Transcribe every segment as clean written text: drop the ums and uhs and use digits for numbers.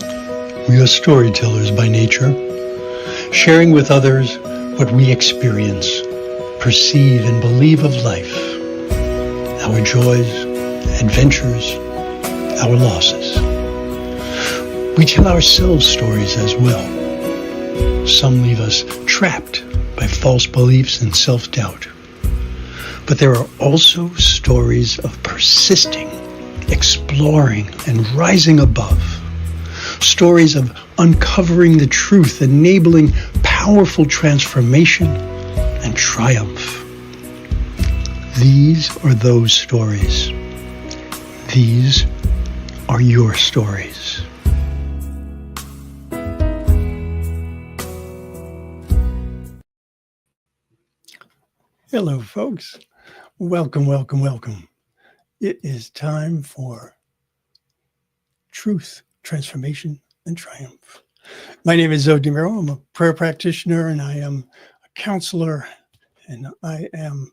We are storytellers by nature, sharing with others what we experience, perceive, and believe of life, our joys, adventures, our losses. We tell ourselves stories as well. Some leave us trapped by false beliefs and self-doubt. But there are also stories of persisting, exploring, and rising above. Stories of uncovering the truth, enabling powerful transformation and triumph. These are those stories. These are your stories. Hello, folks. Welcome, welcome, welcome. It is time for truth, transformation, and triumph. My name is Zoe DeMiro. I'm a prayer practitioner, and I am a counselor, and I am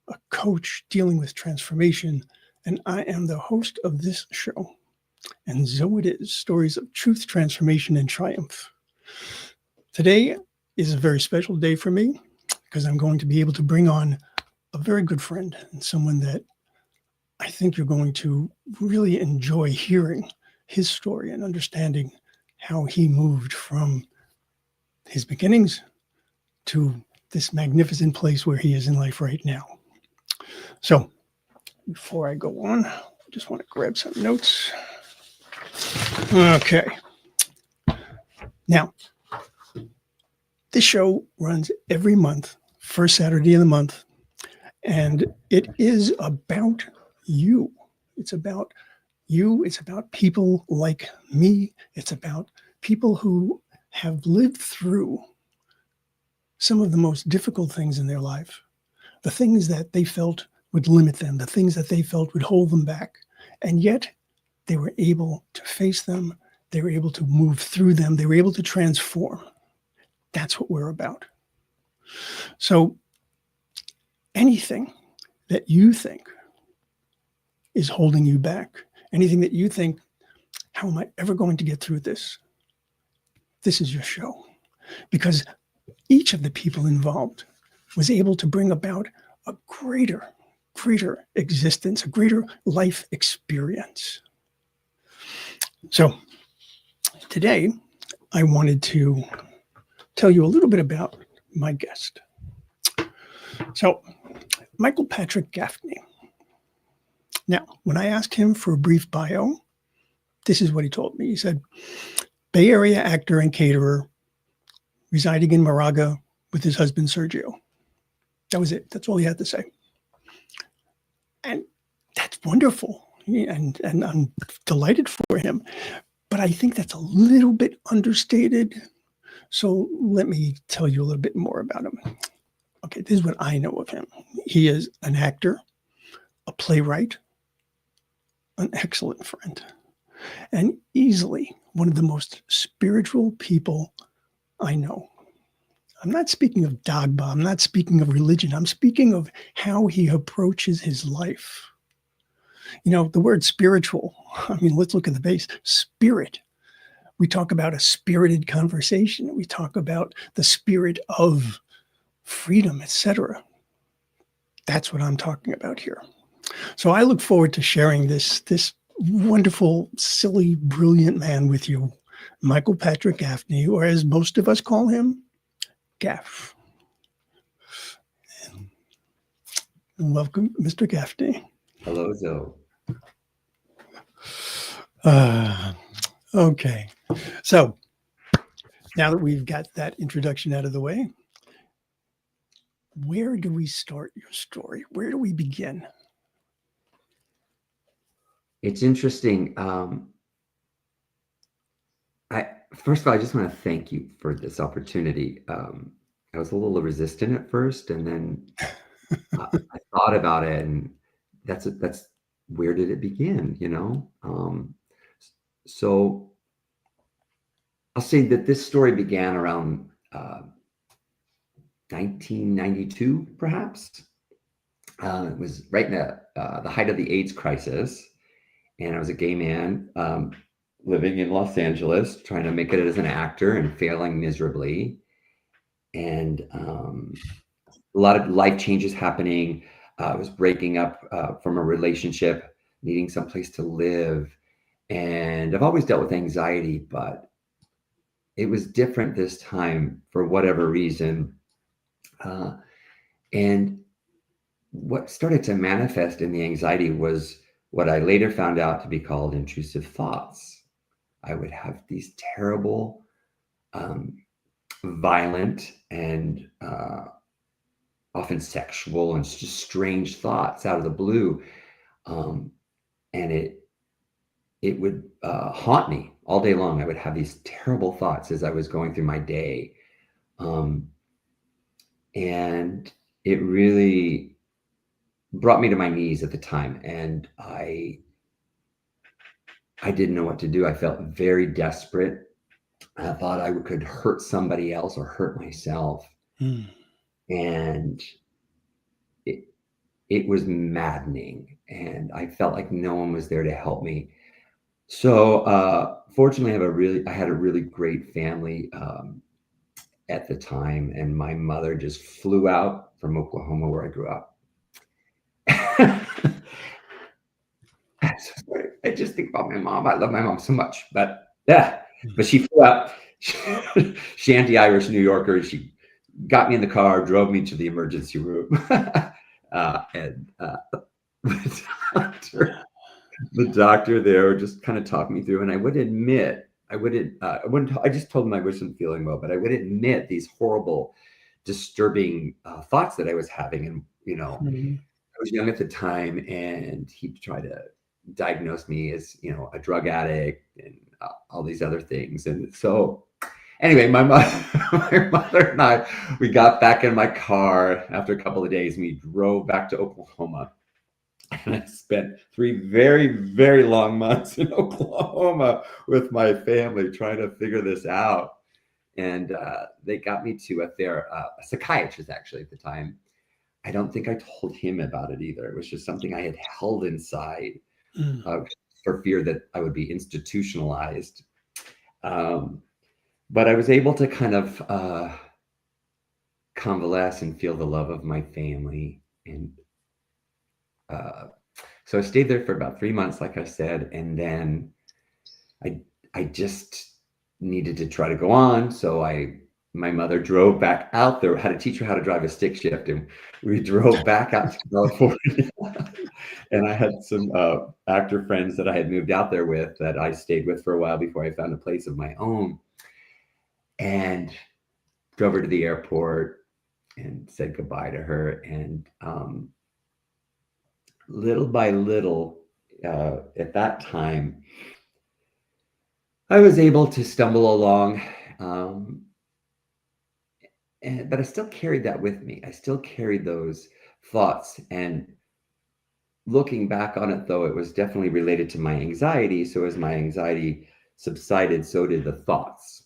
a coach dealing with transformation, and I am the host of this show. And so it is, stories of truth, transformation, and triumph. Today is a very special day for me because I'm going to be able to bring on a very good friend and someone that I think you're going to really enjoy hearing his story and understanding how he moved from his beginnings to this magnificent place where he is in life right now. So before I go on, I just want to grab some notes. Okay. Now, this show runs every month, first Saturday of the month, and it is about you. It's about you. It's about people like me. It's about people who have lived through some of the most difficult things in their life, the things that they felt would limit them, the things that they felt would hold them back. And yet they were able to face them. They were able to move through them. They were able to transform. That's what we're about. So anything that you think is holding you back, anything that you think, how am I ever going to get through this? This is your show. Because each of the people involved was able to bring about a greater existence, a greater life experience. So today, I wanted to tell you a little bit about my guest. So, Michael Patrick Gaffney. Now, when I asked him for a brief bio, this is what he told me. He said, Bay Area actor and caterer, residing in Moraga with his husband, Sergio. That was it. That's all he had to say. And that's wonderful. And I'm delighted for him. But I think that's a little bit understated. So let me tell you a little bit more about him. Okay, this is what I know of him. He is an actor, a playwright, an excellent friend, and easily one of the most spiritual people I know. I'm not speaking of dogma. I'm not speaking of religion. I'm speaking of how he approaches his life. You know, the word spiritual, I mean, let's look at the base. Spirit. We talk about a spirited conversation. We talk about the spirit of freedom, etc. That's what I'm talking about here. So I look forward to sharing this wonderful, silly, brilliant man with you, Michael Patrick Gaffney, or as most of us call him, Gaff. And welcome, Mr. Gaffney. Hello, Zoe. Okay. So now that we've got that introduction out of the way, where do we start your story? Where do we begin? It's interesting. First of all, I just want to thank you for this opportunity. I was a little resistant at first, and then I thought about it, and that's where did it begin? You know, so I'll say that this story began around 1992, perhaps. It was right in the height of the AIDS crisis, and I was a gay man living in Los Angeles, trying to make it as an actor and failing miserably. And a lot of life changes happening. I was breaking up from a relationship, needing someplace to live. And I've always dealt with anxiety, but it was different this time for whatever reason. And what started to manifest in the anxiety was what I later found out to be called intrusive thoughts. I would have these terrible, um, violent, and often sexual and just strange thoughts out of the blue. Um, and it would haunt me all day long. I would have these terrible thoughts as I was going through my day. Um, and it really brought me to my knees at the time. And I didn't know what to do. I felt very desperate. I thought I could hurt somebody else or hurt myself. Mm. And it, it was maddening. And I felt like no one was there to help me. So fortunately, I had a really great family at the time, and my mother just flew out from Oklahoma, where I grew up. I'm so sorry. I just think about my mom. I love my mom so much, but yeah, but she flew out. Shanty Irish New Yorker. She got me in the car, drove me to the emergency room, and the doctor there just kind of talked me through, and I would admit, I wouldn't, I just told him I wasn't feeling well, but I would admit these horrible, disturbing thoughts that I was having. And, Mhm. I was young at the time, and he tried to diagnose me as, a drug addict and all these other things. And so, anyway, my mother, my mother and I, we got back in my car after a couple of days, and we drove back to Oklahoma. And I spent 3 very, very long months in Oklahoma with my family trying to figure this out. And they got me to a psychiatrist actually at the time. I don't think I told him about it either. It was just something I had held inside Mm. for fear that I would be institutionalized. Um, but I was able to kind of convalesce and feel the love of my family. And uh, so I stayed there for about 3 months, like I said, and then I I just needed to try to go on. So my mother drove back out there, had to teach her how to drive a stick shift, and we drove back out to California. And I had some actor friends that I had moved out there with that I stayed with for a while before I found a place of my own, and drove her to the airport and said goodbye to her. And little by little, at that time, I was able to stumble along, um, but I still carried that with me. I still carried those thoughts. And looking back on it, though, it was definitely related to my anxiety. So as my anxiety subsided, so did the thoughts.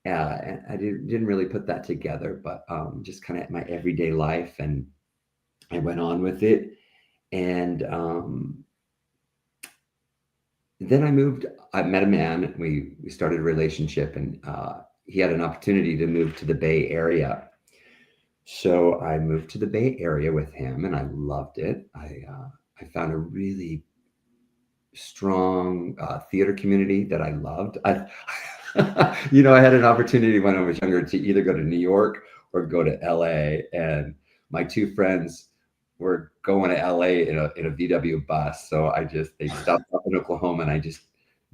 And I didn't really put that together, but just kind of my everyday life, and I went on with it. And then I met a man. We started a relationship, and he had an opportunity to move to the Bay Area. So I moved to the Bay Area with him, and I loved it. I found a really strong theater community that I loved. I had an opportunity when I was younger to either go to New York or go to LA, and my two friends were going to LA in a VW bus. So they stopped up in Oklahoma, and I just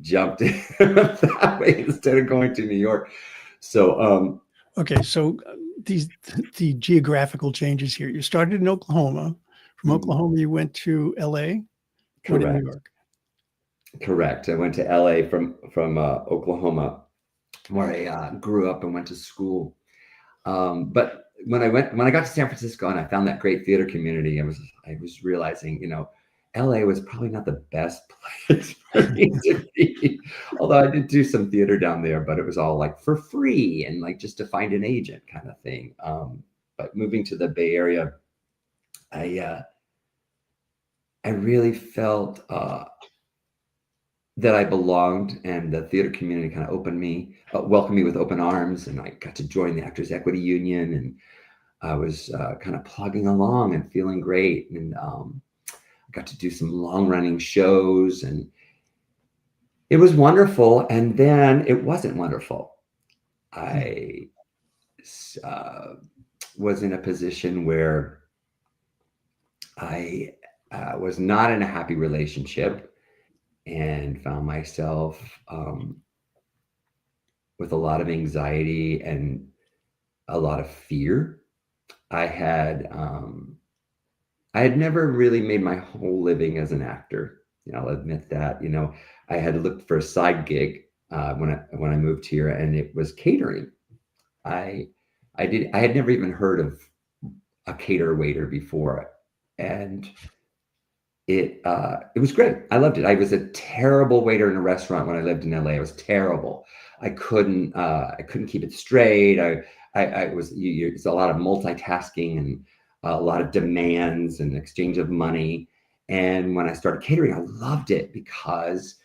jumped in that way instead of going to New York. So Okay, so the geographical changes here. You started in Oklahoma. From Oklahoma, you went to LA. What in New correct. York? Correct. I went to LA from Oklahoma, where I grew up and went to school. But when I got to San Francisco and I found that great theater community, I was realizing, LA was probably not the best place for me to be. Although I did do some theater down there, but it was all like for free and like just to find an agent kind of thing. But moving to the Bay Area, I I really felt that I belonged, and the theater community kind of welcomed me with open arms, and I got to join the Actors Equity Union, and I was kind of plugging along and feeling great, and I got to do some long-running shows, and it was wonderful. And then it wasn't wonderful. I was in a position where I was not in a happy relationship, and found myself with a lot of anxiety and a lot of fear. I had never really made my whole living as an actor. I'll admit that. I had looked for a side gig when I moved here, and it was catering. I had never even heard of a cater waiter before, and it was great. I loved it. I was a terrible waiter in a restaurant when I lived in LA. I was terrible. I couldn't keep it straight. It's a lot of multitasking and a lot of demands and exchange of money. And when I started catering, I loved it because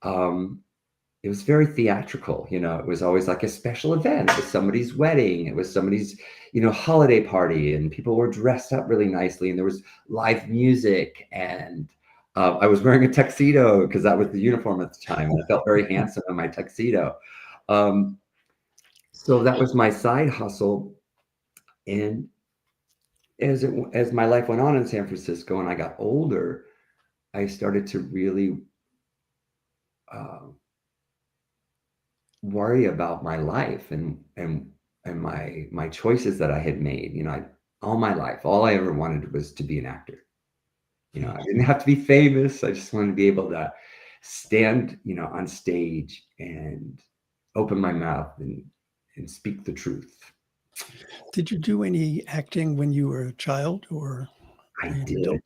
it was very theatrical. It was always like a special event. It was somebody's wedding. It was somebody's, holiday party, and people were dressed up really nicely, and there was live music, and I was wearing a tuxedo because that was the uniform at the time, and I felt very handsome in my tuxedo. So that was my side hustle. And as my life went on in San Francisco and I got older, I started to really worry about my life and my choices that I had made. All my life, all I ever wanted was to be an actor. I didn't have to be famous. I just wanted to be able to stand, on stage and open my mouth and speak the truth. Did you do any acting when you were a child, or I did.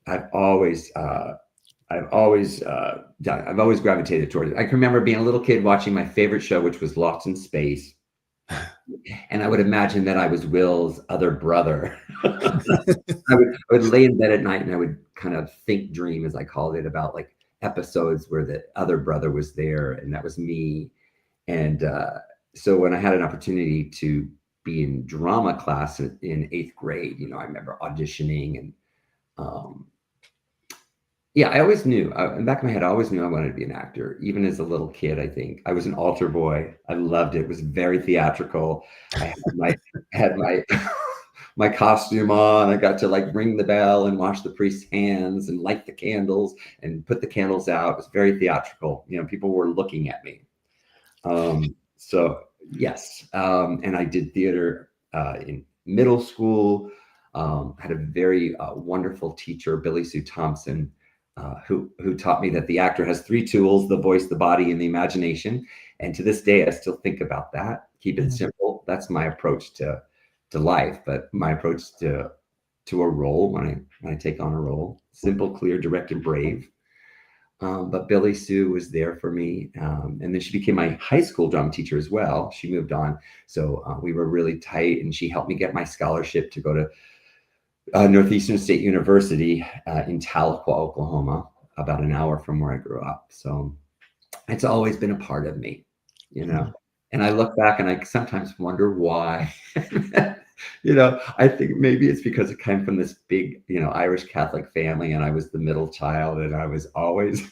I've always gravitated towards it. I can remember being a little kid watching my favorite show, which was Lost in Space. And I would imagine that I was Will's other brother. I would lay in bed at night and I would kind of dream, as I called it, about like episodes where the other brother was there and that was me. And so when I had an opportunity to be in drama class in 8th grade, I remember auditioning, and I always knew, in the back of my head, I always knew I wanted to be an actor. Even as a little kid, I think I was an altar boy. I loved it. It was very theatrical. I had my my costume on. I got to like ring the bell and wash the priest's hands and light the candles and put the candles out. It was very theatrical. People were looking at me. So yes, and I did theater in middle school. Had a very wonderful teacher, Billy Sue Thompson, who taught me that the actor has 3 tools: the voice, the body, and the imagination. And to this day, I still think about that. Keep it simple. That's my approach to life, but my approach to a role when I take on a role: simple, clear, direct, and brave. But Billy Sue was there for me. And then she became my high school drum teacher as well. She moved on. So we were really tight, and she helped me get my scholarship to go to Northeastern State University in Tahlequah, Oklahoma, about an hour from where I grew up. So it's always been a part of me, and I look back and I sometimes wonder why. I think maybe it's because it came from this big, Irish Catholic family, and I was the middle child, and I was always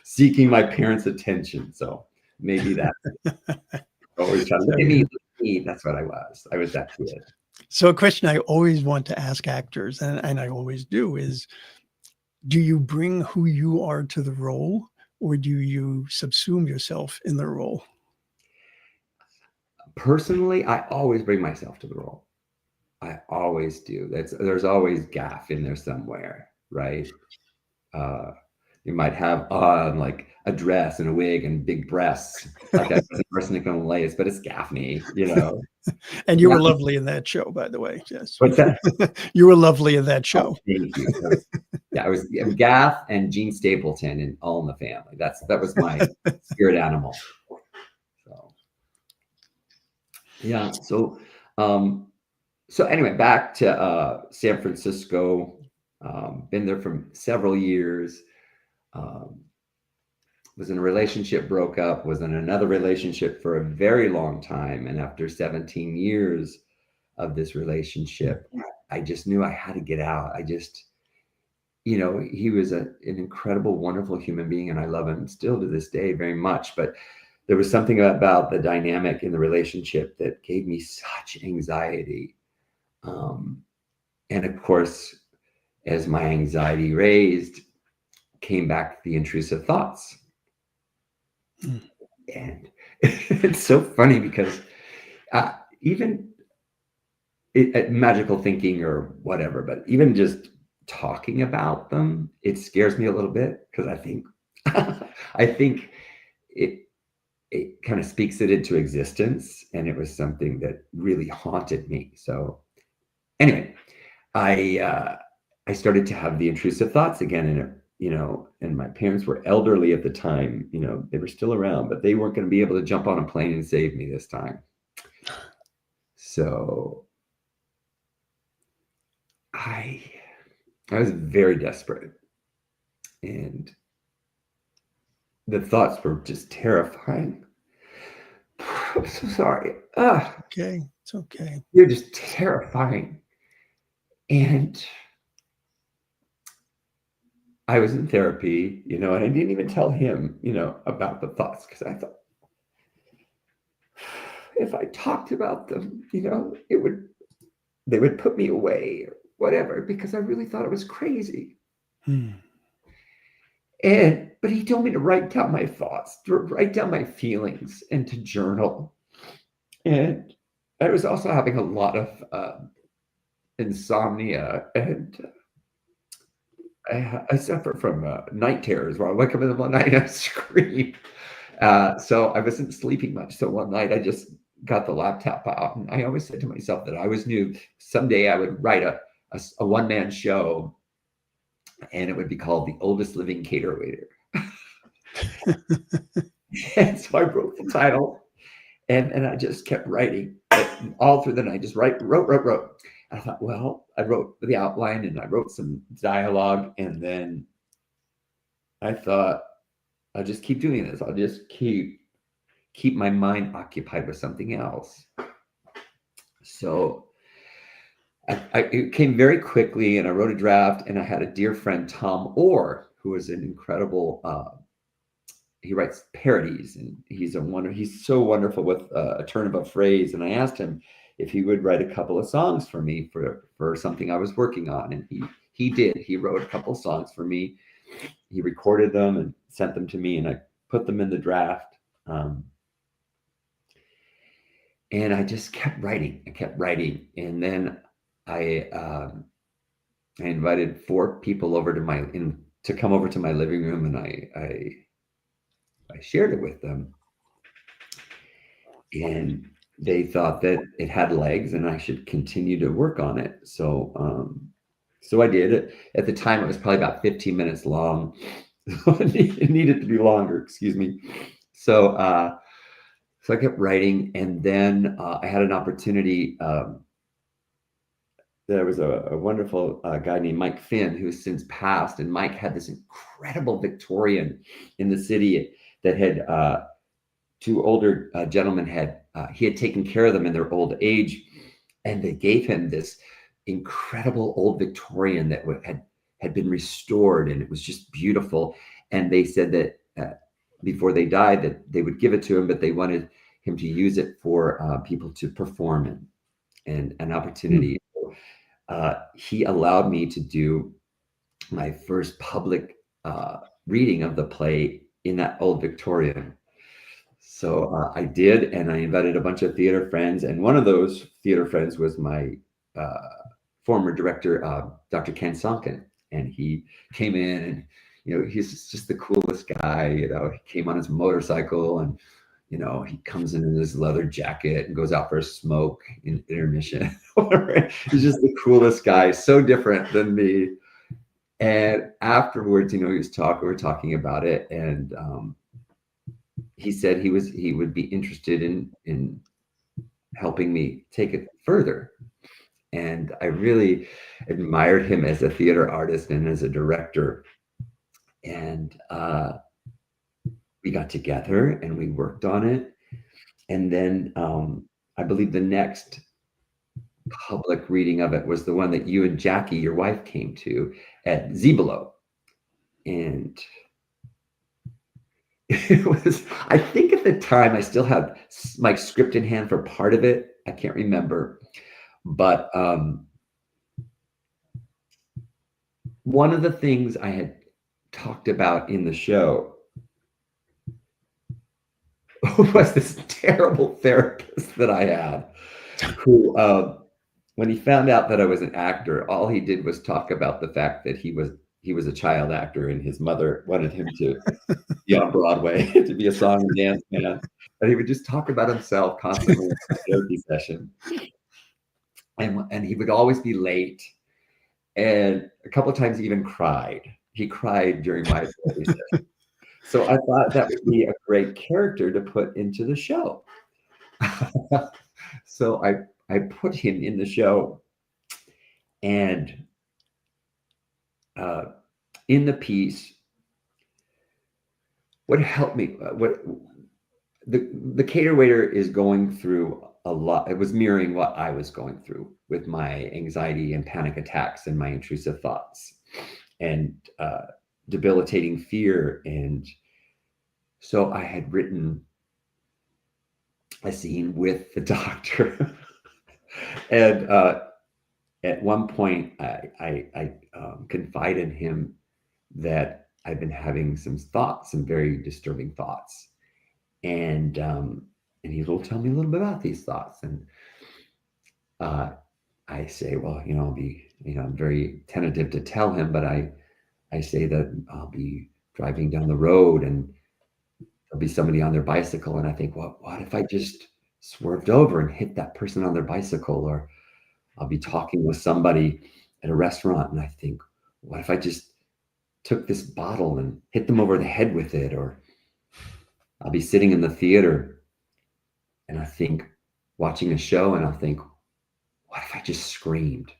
seeking my parents' attention. So maybe that always trying to look at me. That's what I was. I was that kid. So a question I always want to ask actors, and I always do, is do you bring who you are to the role, or do you subsume yourself in the role? Personally, I always bring myself to the role. I always do. There's always gaff in there somewhere, right? You might have on like a dress and a wig and big breasts, like that person on Layce, but it's Gaffney, And you were lovely in that show, by the way. Yes. What's that? You were lovely in that show. Oh, thank you. I was Gaff and Gene Stapleton and All in the Family. That was my spirit animal. So yeah. So anyway, back to San Francisco. Been there for several years. was in a relationship, broke up, was in another relationship for a very long time. And after 17 years of this relationship, I just knew I had to get out. He was an incredible, wonderful human being, and I love him still to this day very much. But there was something about the dynamic in the relationship that gave me such anxiety. And of course, as my anxiety raised, came back the intrusive thoughts. And it's so funny because even magical thinking or whatever, but even just talking about them, it scares me a little bit because I think it kind of speaks it into existence, and it was something that really haunted me. So anyway, I started to have the intrusive thoughts again, and my parents were elderly at the time. They were still around, but they weren't going to be able to jump on a plane and save me this time. So I was very desperate, and the thoughts were just terrifying. I'm so sorry. Okay, it's okay. They're just terrifying. And I was in therapy, and I didn't even tell him, about the thoughts, because I thought if I talked about them, they would put me away or whatever, because I really thought it was crazy. But he told me to write down my thoughts, to write down my feelings, and to journal. And I was also having a lot of insomnia, and I suffer from night terrors where I wake up in the middle of the night and I scream. So I wasn't sleeping much. So one night I just got the laptop out, and I always said to myself that I always knew someday I would write a one-man show, and it would be called The Oldest Living Cater Waiter. And so I wrote the title, and I just kept writing all through the night, just wrote. I thought, well, I wrote the outline and I wrote some dialogue, and then I thought, I'll just keep doing this. I'll just keep my mind occupied with something else. So it came very quickly, and I wrote a draft, and I had a dear friend, Tom Orr, who is an incredible, he writes parodies, and he's so wonderful with a turn of a phrase. And I asked him if he would write a couple of songs for me for something I was working on. And he did. He wrote a couple of songs for me. He recorded them and sent them to me, and I put them in the draft. And I just kept writing. And then I invited 4 people over to come over to my living room, and I shared it with them. And they thought that it had legs and I should continue to work on it. So I did. At the time, it was probably about 15 minutes long. It needed to be longer, excuse me. So I kept writing, and then I had an opportunity. There was a wonderful guy named Mike Finn, who's since passed, and Mike had this incredible Victorian in the city that had 2 older gentlemen he had taken care of them in their old age, and they gave him this incredible old Victorian that had been restored, and it was just beautiful. And they said that before they died, that they would give it to him, but they wanted him to use it for people to perform in, and an opportunity. He allowed me to do my first public reading of the play in that old Victorian. So I did, and I invited a bunch of theater friends, and one of those theater friends was my former director, Dr. Ken Sonkin, and he came in, and he's just the coolest guy. He came on his motorcycle, and he comes in his leather jacket and goes out for a smoke in intermission. He's just the coolest guy, so different than me. And afterwards, we were talking about it, and he said he would be interested in helping me take it further. And I really admired him as a theater artist and as a director. And we got together and we worked on it. And then I believe the next public reading of it was the one that you and Jackie, your wife, came to at Zebelo. And it was, I think at the time I still had my script in hand for part of it. I can't remember. But one of the things I had talked about in the show was this terrible therapist that I had who, when he found out that I was an actor, all he did was talk about the fact that he was a child actor and his mother wanted him to be on Broadway, to be a song and dance man. And he would just talk about himself constantly in the therapy session. And he would always be late. And a couple of times he even cried. He cried during my therapy session. So I thought that would be a great character to put into the show. So I put him in the show, and in the piece, what helped me, what the cater waiter is going through a lot. It was mirroring what I was going through with my anxiety and panic attacks and my intrusive thoughts and debilitating fear. And so I had written a scene with the doctor. And at one point, I confide in him that I've been having some thoughts, some very disturbing thoughts. And he will tell me a little bit about these thoughts. And I say, well, I'll be, I'm very tentative to tell him, but I say that I'll be driving down the road and there'll be somebody on their bicycle. And I think, well, what if I just swerved over and hit that person on their bicycle? Or I'll be talking with somebody at a restaurant and I think, what if I just took this bottle and hit them over the head with it? Or I'll be sitting in the theater and I think, watching a show, and I'll think, what if I just screamed?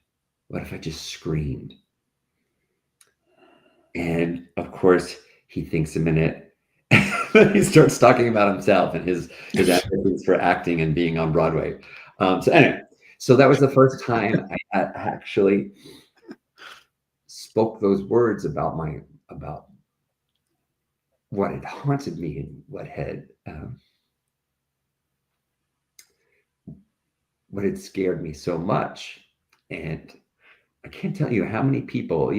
What if I just screamed? And of course, he thinks a minute. He starts talking about himself and his ambitions for acting and being on Broadway. So anyway, so that was the first time I actually spoke those words about what had haunted me and what had scared me so much. And I can't tell you how many people,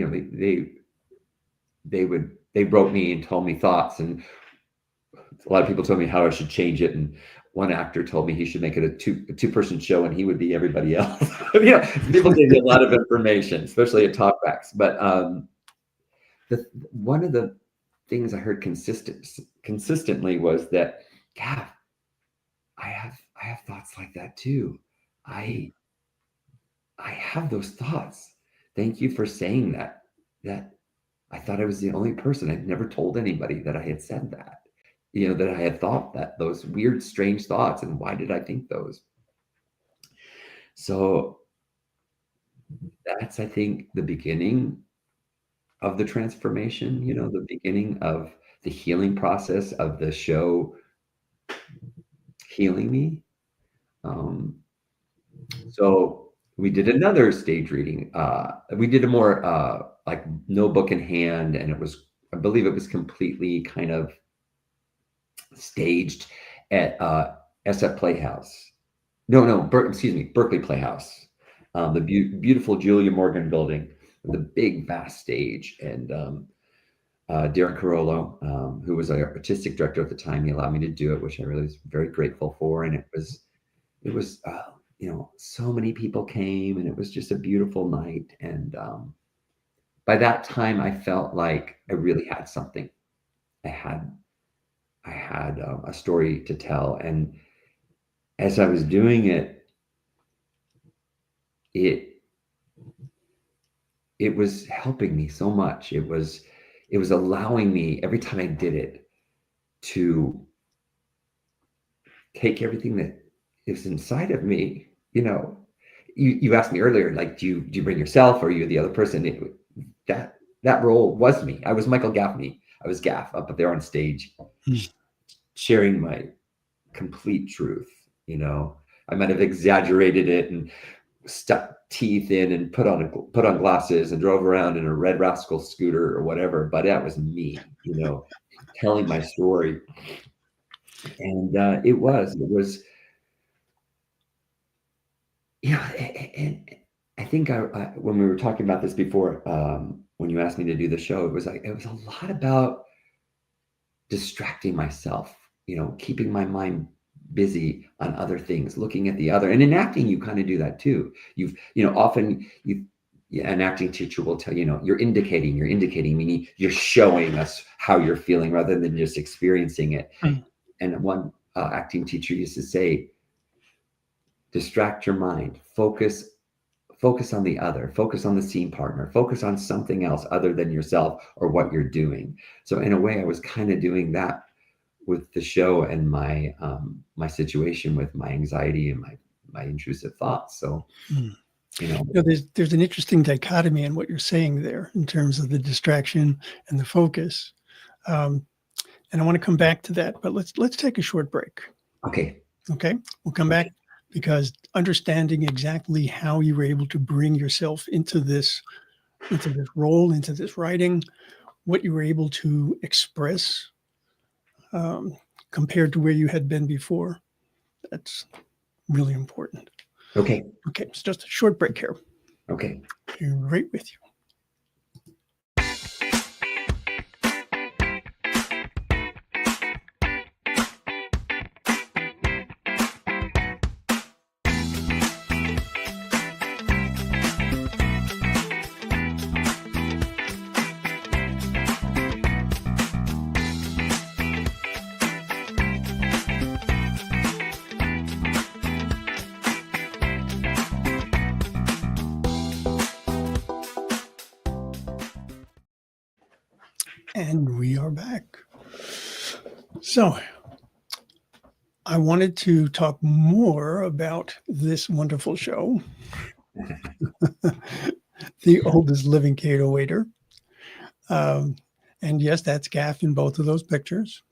they wrote me and told me thoughts, and a lot of people told me how I should change it. And one actor told me he should make it a two-person show and he would be everybody else. People gave me a lot of information, especially at talkbacks. But one of the things I heard consistently was that, God, I have thoughts like that too. I have those thoughts. Thank you for saying that. That I thought I was the only person. I'd never told anybody that I had said that. That I had thought that, those weird, strange thoughts, and why did I think those? So that's, I think, the beginning of the transformation, the beginning of the healing process of the show healing me. So we did another stage reading. We did a more like no book in hand, and I believe it was completely kind of staged at SF Playhouse. Berkeley Playhouse. The beautiful Julia Morgan building, the big, vast stage. And Darren Carollo, who was our artistic director at the time, he allowed me to do it, which I really was very grateful for. And it was so many people came, and it was just a beautiful night. And by that time, I felt like I really had something. I had a story to tell. And as I was doing it, it was helping me so much. It was allowing me, every time I did it, to take everything that is inside of me. You asked me earlier, like, do you bring yourself, or are you the other person? That role was me. I was Michael Gaffney. I was Gaff up there on stage, Hmm. sharing my complete truth. I might have exaggerated it and stuck teeth in and put on glasses and drove around in a Red Rascal scooter or whatever, but that was me, telling my story. And it was and I think when we were talking about this before, when you asked me to do the show, it was a lot about distracting myself, keeping my mind busy on other things, looking at the other. And in acting, you kind of do that too. Often an acting teacher will tell you're indicating, meaning you're showing us how you're feeling rather than just experiencing it. Mm. And one acting teacher used to say, distract your mind, focus on the other, focus on the scene partner, focus on something else other than yourself or what you're doing. So in a way, I was kind of doing that with the show and my my situation with my anxiety and my intrusive thoughts. So, there's an interesting dichotomy in what you're saying there in terms of the distraction and the focus. And I want to come back to that, but let's take a short break. Okay. Okay. We'll come back because understanding exactly how you were able to bring yourself into this role, into this writing, what you were able to express compared to where you had been before. That's really important. Okay. Okay. It's just a short break here. Okay. Be right with you. And we are back. So I wanted to talk more about this wonderful show, The Oldest Living Cato Waiter. And yes, that's Gaff in both of those pictures.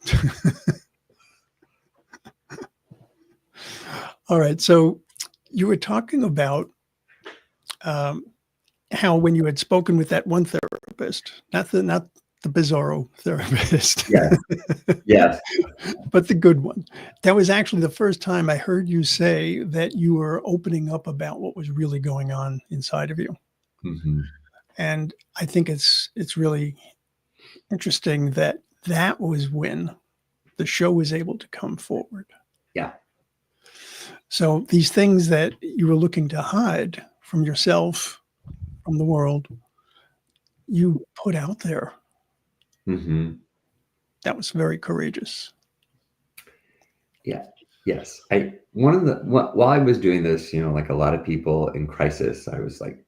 All right. So you were talking about how when you had spoken with that one therapist, not the bizarro therapist. Yes. Yes. But the good one. That was actually the first time I heard you say that you were opening up about what was really going on inside of you. Mm-hmm. And I think it's really interesting that was when the show was able to come forward. Yeah. So these things that you were looking to hide from yourself, from the world, you put out there. Mm-hmm. That was very courageous. Yeah. Yes. While I was doing this, like a lot of people in crisis, I was like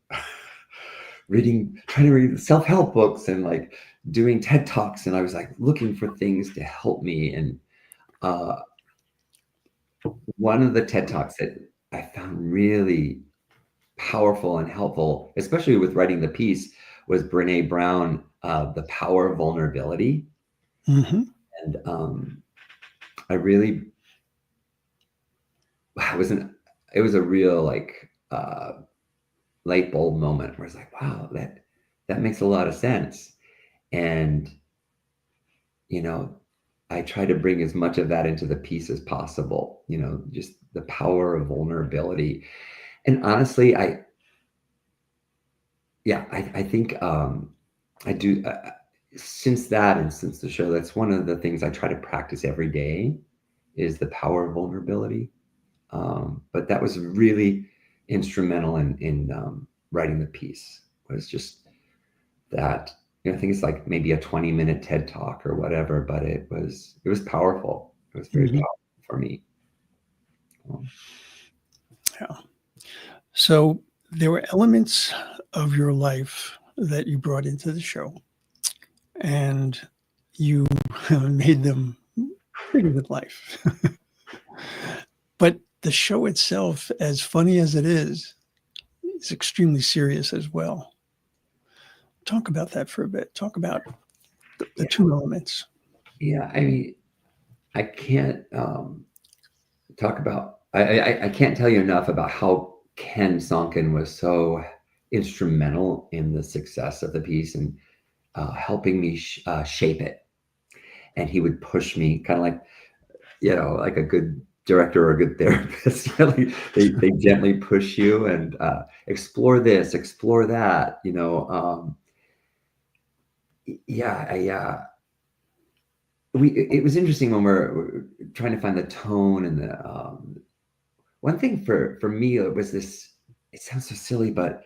trying to read self-help books and like doing TED Talks. And I was like looking for things to help me. And one of the TED Talks that I found really powerful and helpful, especially with writing the piece, was Brene Brown, The Power of Vulnerability. Mm-hmm. And it was a real like light bulb moment where it's like, wow, that makes a lot of sense. And I try to bring as much of that into the piece as possible, just the power of vulnerability. And honestly, I think I do since that and since the show, that's one of the things I try to practice every day is the power of vulnerability. But that was really instrumental in writing the piece. Was just that. I think it's like maybe a 20-minute TED Talk or whatever, but it was powerful. It was very powerful for me. Yeah. So there were elements of your life that you brought into the show, and you made them bigger than life. But the show itself, as funny as it is extremely serious as well. Talk about that for a bit. Talk about the two elements. Yeah, I mean, I can't talk about. I can't tell you enough about how Ken Sonkin was so instrumental in the success of the piece and helping me shape it. And he would push me, kind of like, like a good director or a good therapist. They gently push you and explore this, explore that. It was interesting when we're trying to find the tone and the one thing for me, it was this. It sounds so silly, but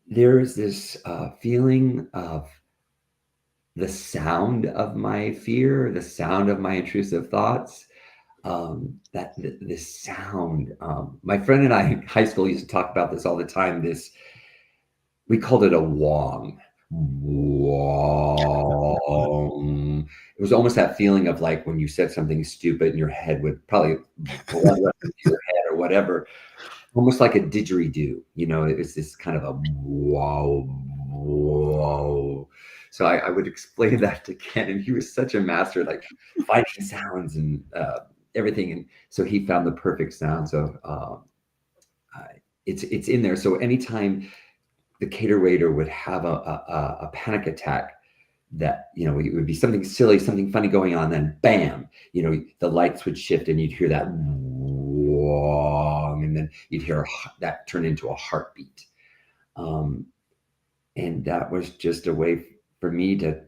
there's this feeling of the sound of my fear, the sound of my intrusive thoughts. That the sound. My friend and I in high school used to talk about this all the time. We called it a wong. Wong. It was almost that feeling of like when you said something stupid and your head would probably blood up into your head or whatever, almost like a didgeridoo. It was this kind of a wow, wow. So I would explain that to Ken, and he was such a master, like finding sounds and everything. And so he found the perfect sound. So it's in there. So anytime the cater waiter would have a panic attack, that it would be something silly, something funny going on, then bam, the lights would shift and you'd hear that wong, and then you'd hear that turn into a heartbeat. And that was just a way for me to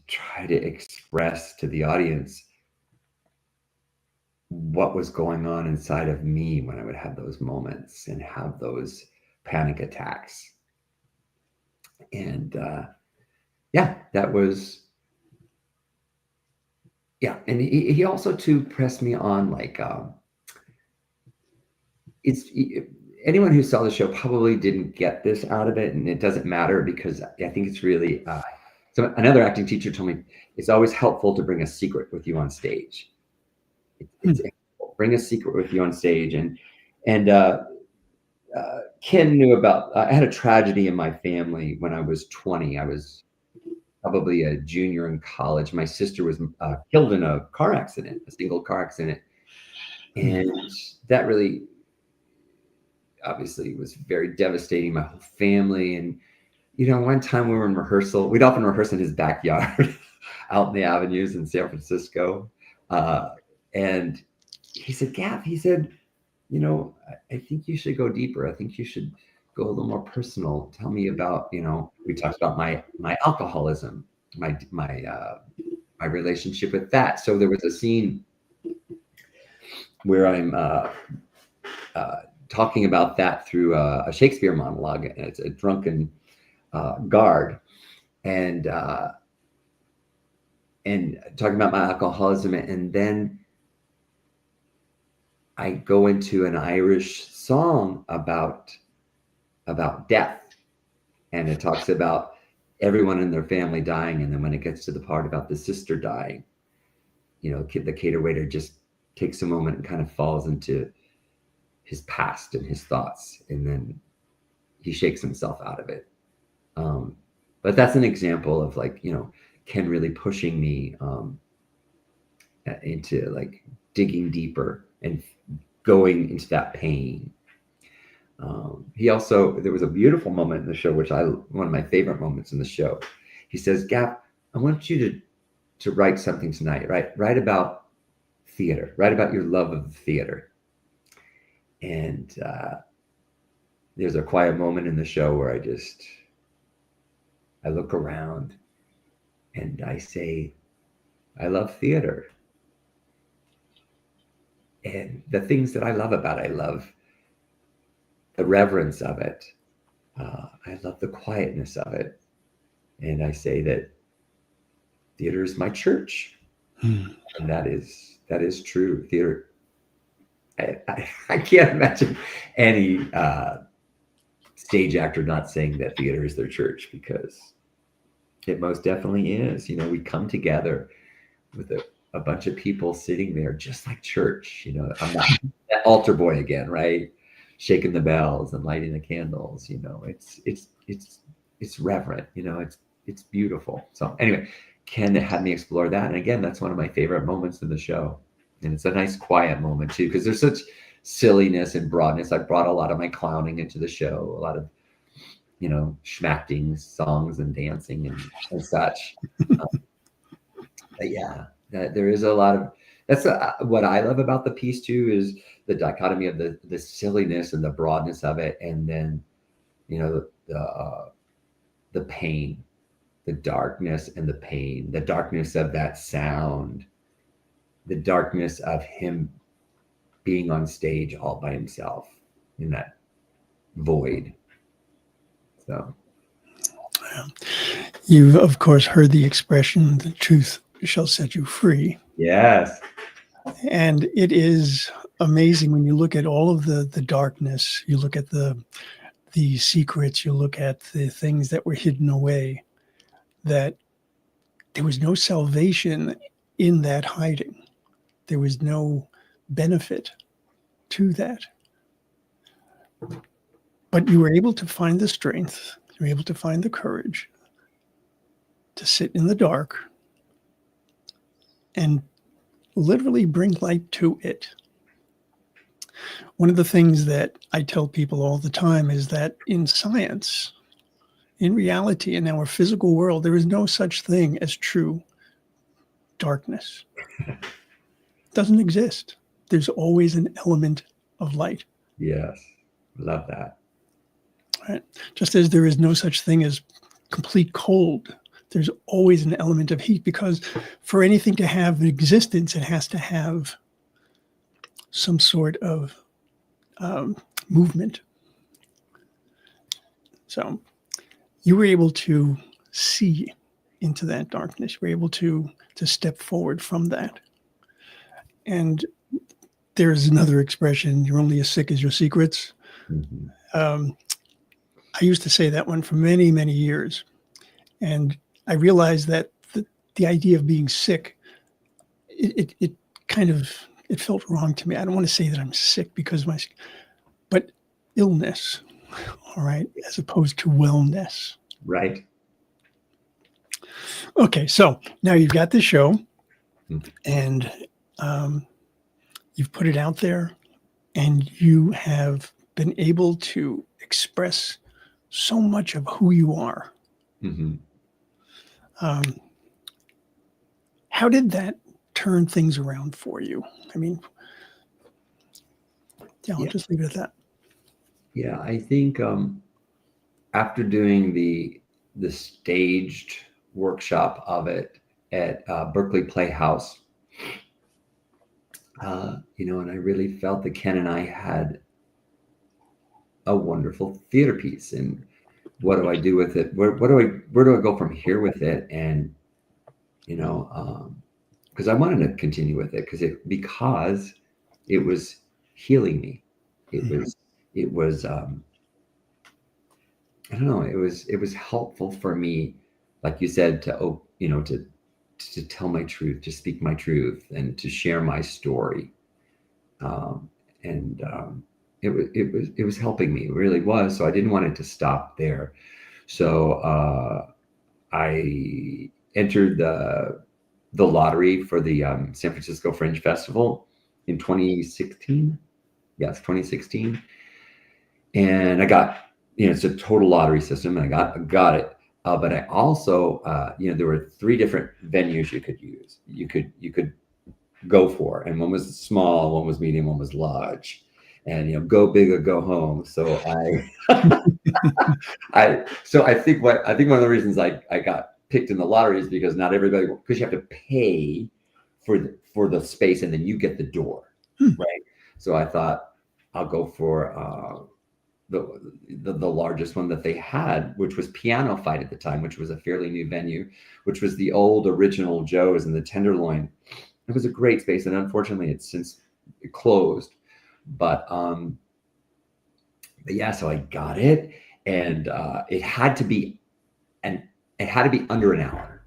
try to express to the audience what was going on inside of me when I would have those moments and have those panic attacks. And that was, and he also too pressed me on, like, anyone who saw the show probably didn't get this out of it, and it doesn't matter, because I think it's really so another acting teacher told me it's always helpful to bring a secret with you on stage. Bring a secret with you on stage. And Ken knew about, I had a tragedy in my family when I was 20. I was probably a junior in college. My sister was killed in a car accident, a single car accident. And that really, obviously, was very devastating, my whole family. And, one time we were in rehearsal, we'd often rehearse in his backyard out in the avenues in San Francisco. And he said, Gaff, he said, I think you should go deeper. I think you should go a little more personal. Tell me about, we talked about my alcoholism, my relationship with that. So there was a scene where I'm talking about that through a Shakespeare monologue. And it's a drunken guard, and talking about my alcoholism. And then I go into an Irish song about death, and it talks about everyone in their family dying. And then when it gets to the part about the sister dying, the cater waiter just takes a moment and kind of falls into his past and his thoughts, and then he shakes himself out of it. But that's an example of, like, Ken really pushing me into, like, digging deeper and going into that pain. He also, there was a beautiful moment in the show, one of my favorite moments in the show. He says, Gaff, I want you to write something tonight, write about theater, write about your love of the theater. And there's a quiet moment in the show where I look around and I say, I love theater. And the things that I love about it, I love the reverence of it. I love the quietness of it. And I say that theater is my church. And that is true. Theater, I can't imagine any stage actor not saying that theater is their church, because it most definitely is. We come together with a bunch of people sitting there just like church. I'm not that altar boy again, right? Shaking the bells and lighting the candles. It's reverent. it's beautiful. So anyway, Ken had me explore that. And again, that's one of my favorite moments in the show. And it's a nice quiet moment too, because there's such silliness and broadness. I brought a lot of my clowning into the show, a lot of, schmacting songs and dancing and such. But yeah, there is a lot of, that's what I love about the piece too, is the dichotomy of the silliness and the broadness of it. And then, the pain, the darkness and the pain, the darkness of that sound, the darkness of him being on stage all by himself in that void. So You've, of course, heard the expression, the truth shall set you free. yes. And it is amazing when you look at all of the darkness, you look at the secrets, you look at the things that were hidden away, that there was no salvation in that hiding. There was no benefit to that. But you were able to find the strength, you were able to find the courage to sit in the dark and literally bring light to it. One of the things that I tell people all the time is that in science, in reality, in our physical world, there is no such thing as true darkness. It doesn't exist. There's always an element of light. Yes. Love that. Right? Just as there is no such thing as complete cold, there's always an element of heat, because for anything to have an existence, it has to have some sort of movement. So you were able to see into that darkness. You were able to step forward from that. And there's another expression, you're only as sick as your secrets. Mm-hmm. I used to say that one for many, many years. And I realized that the idea of being sick, it kind of, it felt wrong to me. I don't want to say that I'm sick because but illness, all right, as opposed to wellness. Right. Okay, so now you've got the show, and you've put it out there, and you have been able to express so much of who you are. Mm-hmm. How did that turn things around for you? I mean, I'll just leave it at that. Yeah, I think after doing the staged workshop of it at Berkeley Playhouse, and I really felt that Ken and I had a wonderful theater piece. And what do I do with it? Where do I go from here with it? And because I wanted to continue with it because it was healing me. It was I don't know, it was helpful for me, like you said, to tell my truth, to speak my truth, and to share my story. It was helping me. It really was. So I didn't want it to stop there. So I entered the lottery for the San Francisco Fringe Festival in 2016. Yes, 2016. And I got, it's a total lottery system, and I got it. But I also, there were 3 different venues you could use. You could go for, and one was small, one was medium, one was large, and go big or go home. So I think one of the reasons I got picked in the lottery is because not everybody, because you have to pay for the space, and then you get the door, right? So I thought I'll go for the largest one that they had, which was Piano Fight at the time, which was a fairly new venue, which was the old original Joe's in the Tenderloin. It was a great space, and unfortunately it's since closed. But yeah, so I got it, and it had to be under an hour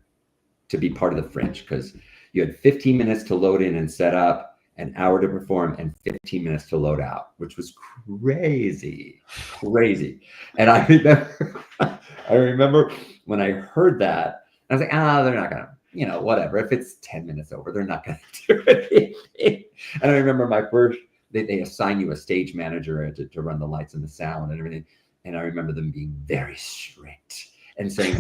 to be part of the Fringe, because you had 15 minutes to load in and set up, an hour to perform, and 15 minutes to load out, which was crazy, crazy. And I remember when I heard that, I was like, they're not gonna, whatever. If it's 10 minutes over, they're not gonna do anything. And I remember my first, they assign you a stage manager to run the lights and the sound and everything. And I remember them being very strict and saying,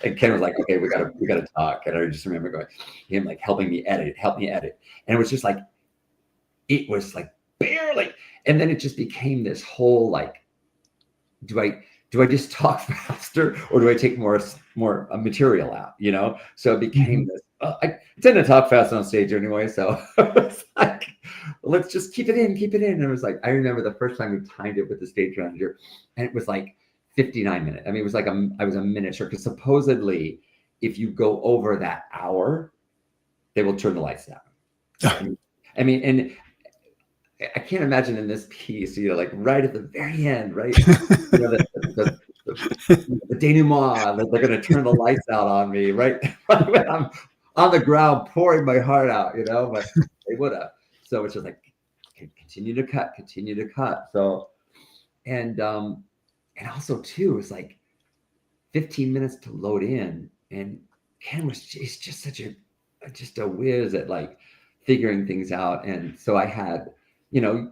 and Ken was like, okay, we gotta talk. And I just remember him like help me edit. And it was just like, barely. And then it just became this whole like, do I just talk faster or do I take more material out? So it became this. I tend to talk fast on stage anyway, so it's like, let's just keep it in. And it was like, I remember the first time we timed it with the stage manager, and it was like 59 minutes. I mean, it was like I was a minute short, because supposedly if you go over that hour, they will turn the lights down. I mean, and I can't imagine in this piece, like right at the very end, right? The denouement, that they're going to turn the lights out on me, right? When I'm on the ground pouring my heart out, but they would have. So it's just like, continue to cut. So, and also too, it's like 15 minutes to load in, and Ken is just such a whiz at like figuring things out. And so I had,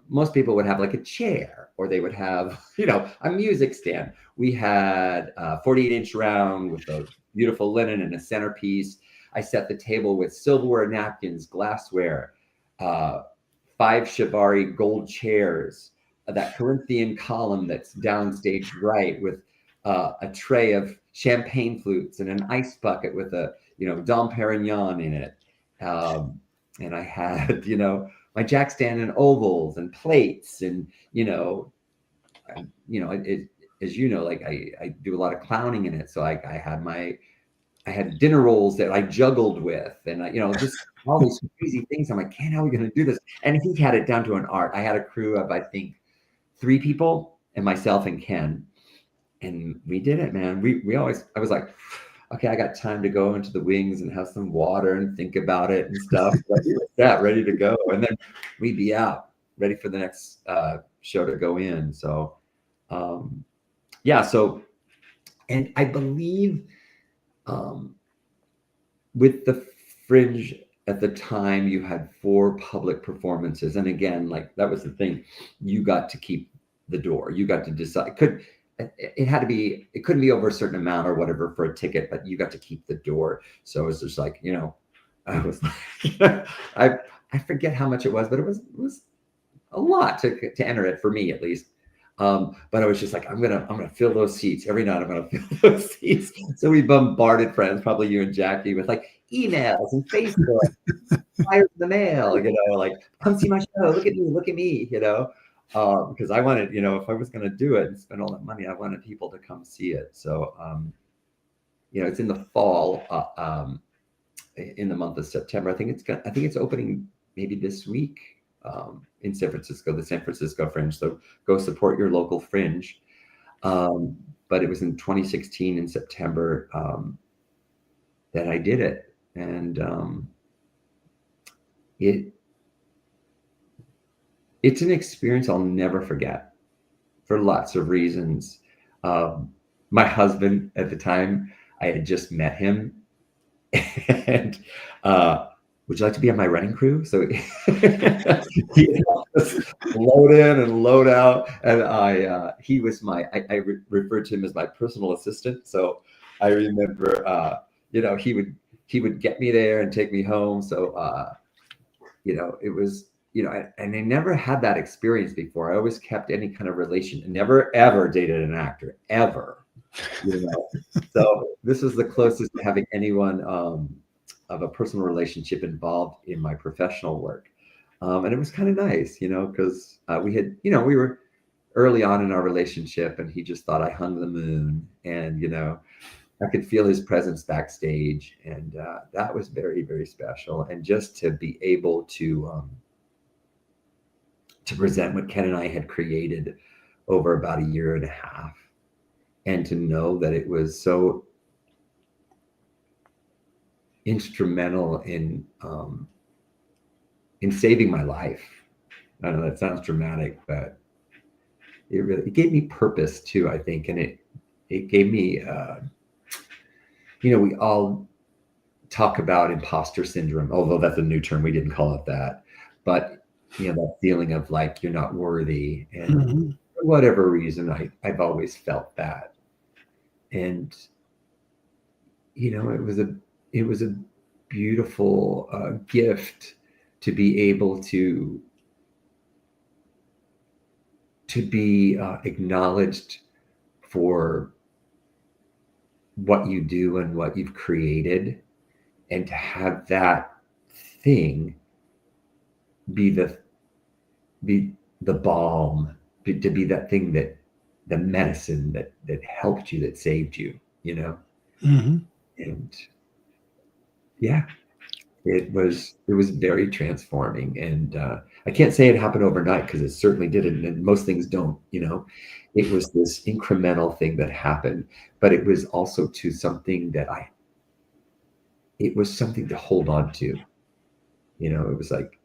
most people would have like a chair, or they would have, a music stand. We had a 48-inch round with a beautiful linen and a centerpiece. I set the table with silverware, napkins, glassware, 5 Shibari gold chairs, that Corinthian column that's downstage right, with a tray of champagne flutes and an ice bucket with a, Dom Perignon in it. And I had, my jack stand and ovals and plates, and as like I do a lot of clowning in it, so I had dinner rolls that I juggled with, and just all these crazy things. I'm like, Ken, how are we going to do this? And he had it down to an art. I had a crew of, I think, 3 people, and myself and Ken, and we did it, man. I was like, okay, I got time to go into the wings and have some water and think about it and stuff. Ready to go. And then we'd be out, ready for the next show to go in. So, so, and I believe with the Fringe at the time, you had 4 public performances. And again, like that was the thing, you got to keep the door. You got to decide. It couldn't be over a certain amount or whatever for a ticket, but you got to keep the door. So it was just like, I was like, I forget how much it was, but it was a lot to enter it, for me at least. But I was just like, I'm gonna fill those seats every night. I'm gonna fill those seats. So we bombarded friends, probably you and Jackie, with like emails and Facebook, flyers in the mail, like, come see my show. Look at me, because I wanted, if I was going to do it and spend all that money, I wanted people to come see it. So, it's in the fall, in the month of September. I think it's opening maybe this week, in San Francisco, the San Francisco Fringe. So go support your local Fringe. But it was in 2016 in September, that I did it. And, it's an experience I'll never forget, for lots of reasons. My husband at the time, I had just met him, and would you like to be on my running crew? So he helped us load in and load out, and he was I referred to him as my personal assistant. So I remember, he would get me there and take me home. So it was. And I never had that experience before. I always kept any kind of relation, never ever dated an actor, ever. So this was the closest to having anyone of a personal relationship involved in my professional work. And it was kind of nice, because we had, we were early on in our relationship, and he just thought I hung the moon, and, I could feel his presence backstage, and that was very, very special. And just to be able to present what Ken and I had created over about a year and a half, and to know that it was so instrumental in in saving my life. I know that sounds dramatic, but it gave me purpose too, I think. And it gave me, we all talk about imposter syndrome, although that's a new term. We didn't call it that. But, that feeling of like you're not worthy. And Mhm. for whatever reason, I've always felt that. And, it was a beautiful gift to be able to be acknowledged for what you do and what you've created, and to have that thing be the balm, to be that thing, that the medicine that helped you, that saved you, Mhm. and yeah, it was very transforming. And I can't say it happened overnight, because it certainly didn't, and most things don't. It was this incremental thing that happened, but it was also to something that it was something to hold on to. It was like,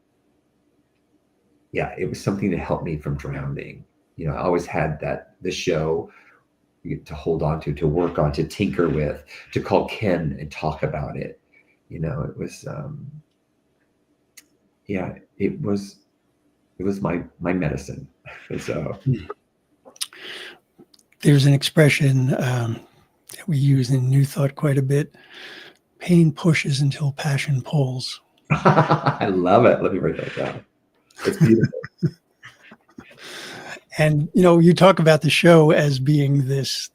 yeah, it was something to help me from drowning. I always had the show to hold on to work on, to tinker with, to call Ken and talk about it. It was, yeah, it was my medicine. So There's an expression that we use in New Thought quite a bit. Pain pushes until passion pulls. I love it. Let me write that down. It's beautiful. And you talk about the show as being this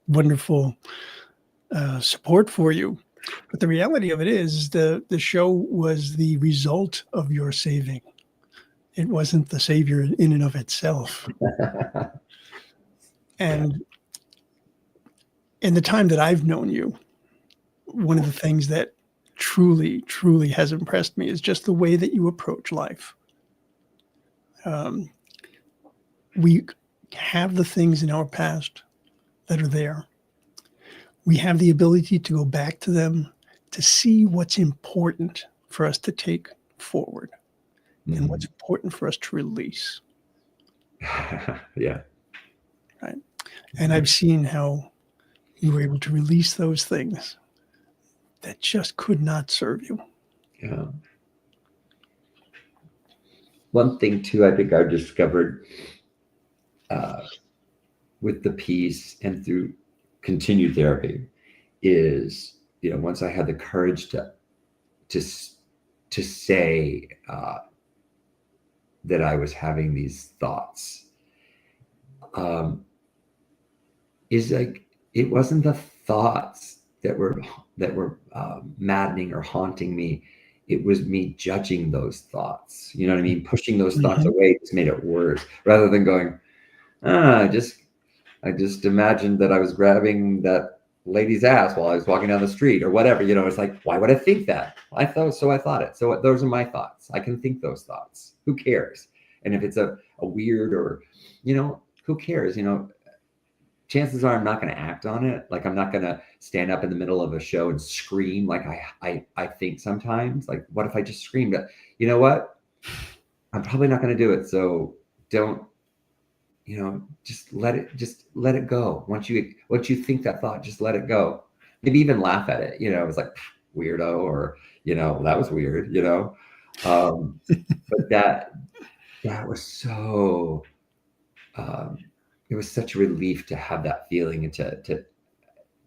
wonderful support for you, but the reality of it is the show was the result of your saving. It wasn't the savior in and of itself. And in the time that I've known you, one of the things that truly, truly has impressed me is just the way that you approach life. We have the things in our past that are there. We have the ability to go back to them, to see what's important for us to take forward and what's important for us to release. Yeah. Right. And I've seen how you were able to release those things that just could not serve you. Yeah. One thing too, I think I've discovered with the piece and through continued therapy is, once I had the courage to say that I was having these thoughts, is like, it wasn't the thoughts that were maddening or haunting me. It was me judging those thoughts. You know what I mean? Pushing those thoughts away just made it worse, rather than going, I just imagined that I was grabbing that lady's ass while I was walking down the street or whatever. It's like, why would I think that? I thought it. So those are my thoughts. I can think those thoughts. Who cares? And if it's a weird or, who cares? Chances are I'm not going to act on it. Like, I'm not going to stand up in the middle of a show and scream like I think sometimes. Like, what if I just screamed? You know what? I'm probably not going to do it. So don't, just let it go. Once you think that thought, just let it go. Maybe even laugh at it. It was like, weirdo, or, that was weird, but that was so, it was such a relief to have that feeling, and to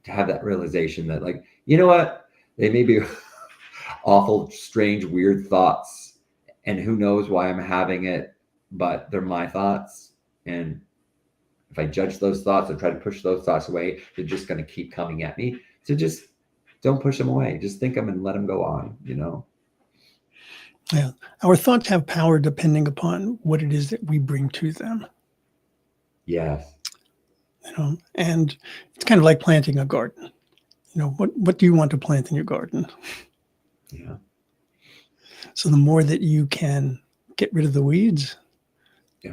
have that realization that, like, you know what, they may be awful, strange, weird thoughts, and who knows why I'm having it, but they're my thoughts. And if I judge those thoughts or try to push those thoughts away, they're just going to keep coming at me. So just don't push them away. Just think them and let them go on, Yeah. Our thoughts have power depending upon what it is that we bring to them. Yes. And it's kind of like planting a garden. What do you want to plant in your garden? Yeah. So the more that you can get rid of the weeds,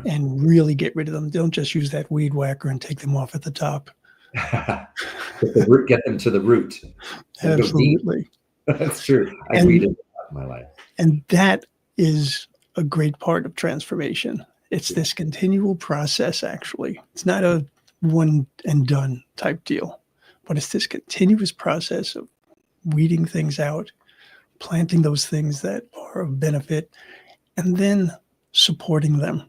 and really get rid of them. Don't just use that weed whacker and take them off at the top. Get them to the root. Absolutely. That's true. I weeded a lot in my life. And that is a great part of transformation. It's this continual process, actually. It's not a one and done type deal, but it's this continuous process of weeding things out, planting those things that are of benefit, and then supporting them.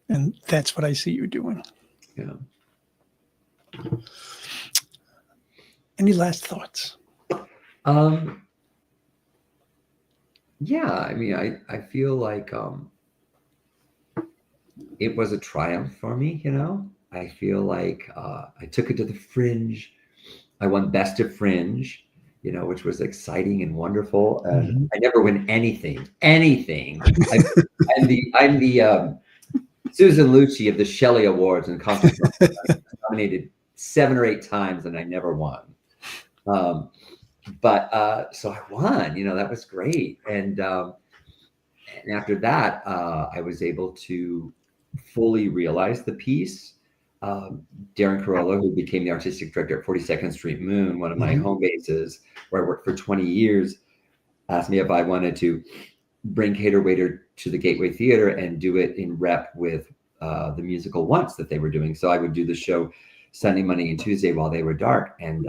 And that's what I see you doing. Yeah. Any last thoughts? Yeah, I mean, I feel like it was a triumph for me, you know. I feel like I took it to the Fringe. I won Best of Fringe, you know, which was exciting and wonderful. And I never win anything. I'm the Susan Lucci of the Shelley Awards and concert. I was nominated 7 or 8 times and I never won. But so I won, you know, that was great. And after that, I was able to fully realize the piece. Darren Carolla, who became the artistic director at 42nd Street Moon, one of my home bases where I worked for 20 years, asked me if I wanted to bring Cater Waiter to the Gateway Theater and do it in rep with the musical Once that they were doing. So I would do the show Sunday, Monday, and Tuesday while they were dark. And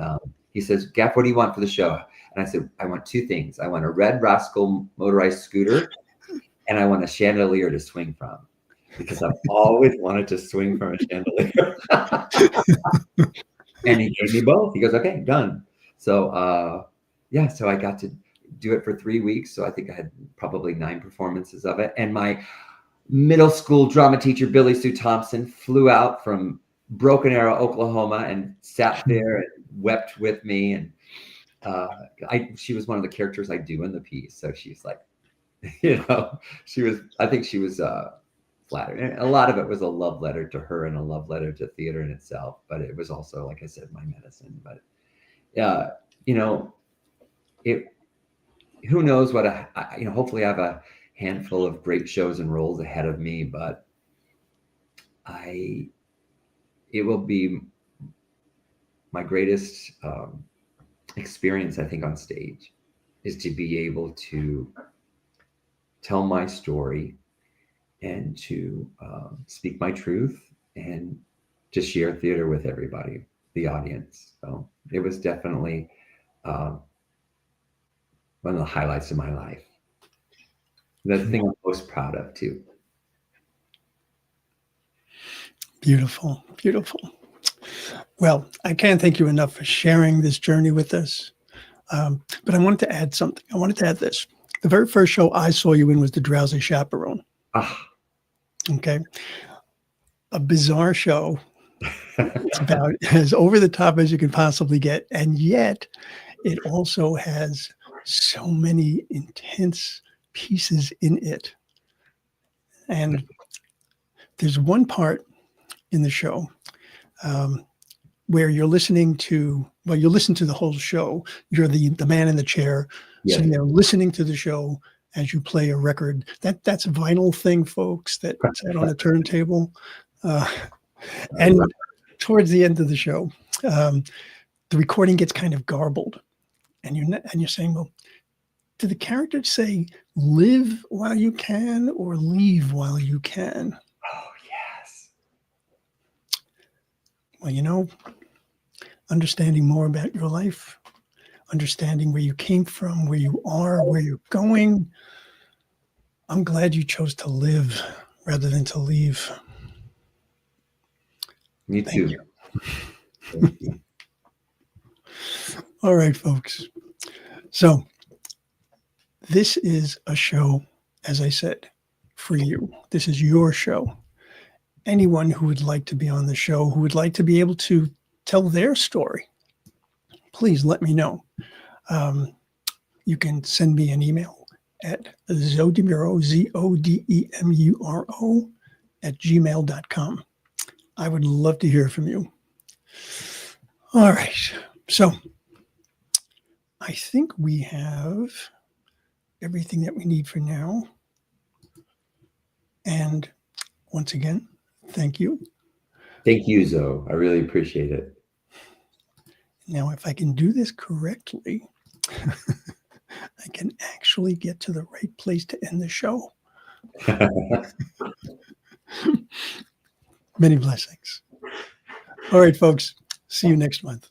he says, Gaff, what do you want for the show? And I said, I want 2 things. I want a Red Rascal motorized scooter, and I want a chandelier to swing from, because I've always wanted to swing from a chandelier. And he gave me both. He goes, okay, done. So yeah, so I got to do it for 3 weeks. So I think I had probably 9 performances of it. And my middle school drama teacher, Billy Sue Thompson, flew out from Broken Arrow, Oklahoma, and sat there and wept with me. And she was one of the characters I do in the piece. So she's like, you know, I think she was flattered. And a lot of it was a love letter to her and a love letter to theater in itself. But it was also, like I said, my medicine. But you know, who knows what you know, hopefully I have a handful of great shows and roles ahead of me, but it will be my greatest experience, I think, on stage, is to be able to tell my story and to speak my truth and to share theater with everybody, the audience. So it was definitely one of the highlights of my life. The thing I'm most proud of too. Beautiful, beautiful. Well, I can't thank you enough for sharing this journey with us. But I wanted to add something. I wanted to add this. The very first show I saw you in was The Drowsy Chaperone. Okay. A bizarre show. It's about as over the top as you can possibly get. And yet it also has so many intense pieces in it. And there's one part in the show where you're listening to, well, you listen to the whole show. You're the man in the chair, sitting there listening to the show as you play a record. That's a vinyl thing, folks, that's on a turntable. And towards the end of the show, the recording gets kind of garbled. And you're saying, well, did the character say live while you can or leave while you can? Oh, yes. Well, you know, understanding more about your life, understanding where you came from, where you are, where you're going, I'm glad you chose to live rather than to leave. Me too. Thank you. All right, folks. So this is a show, as I said, for you. This is your show. Anyone who would like to be on the show, who would like to be able to tell their story, please let me know. You can send me an email at zodemuro, ZODEMURO, @gmail.com. I would love to hear from you. All right. So I think we have everything that we need for now. And once again, thank you. Thank you, Zoe. I really appreciate it. Now, if I can do this correctly, I can actually get to the right place to end the show. Many blessings. All right, folks. See you next month.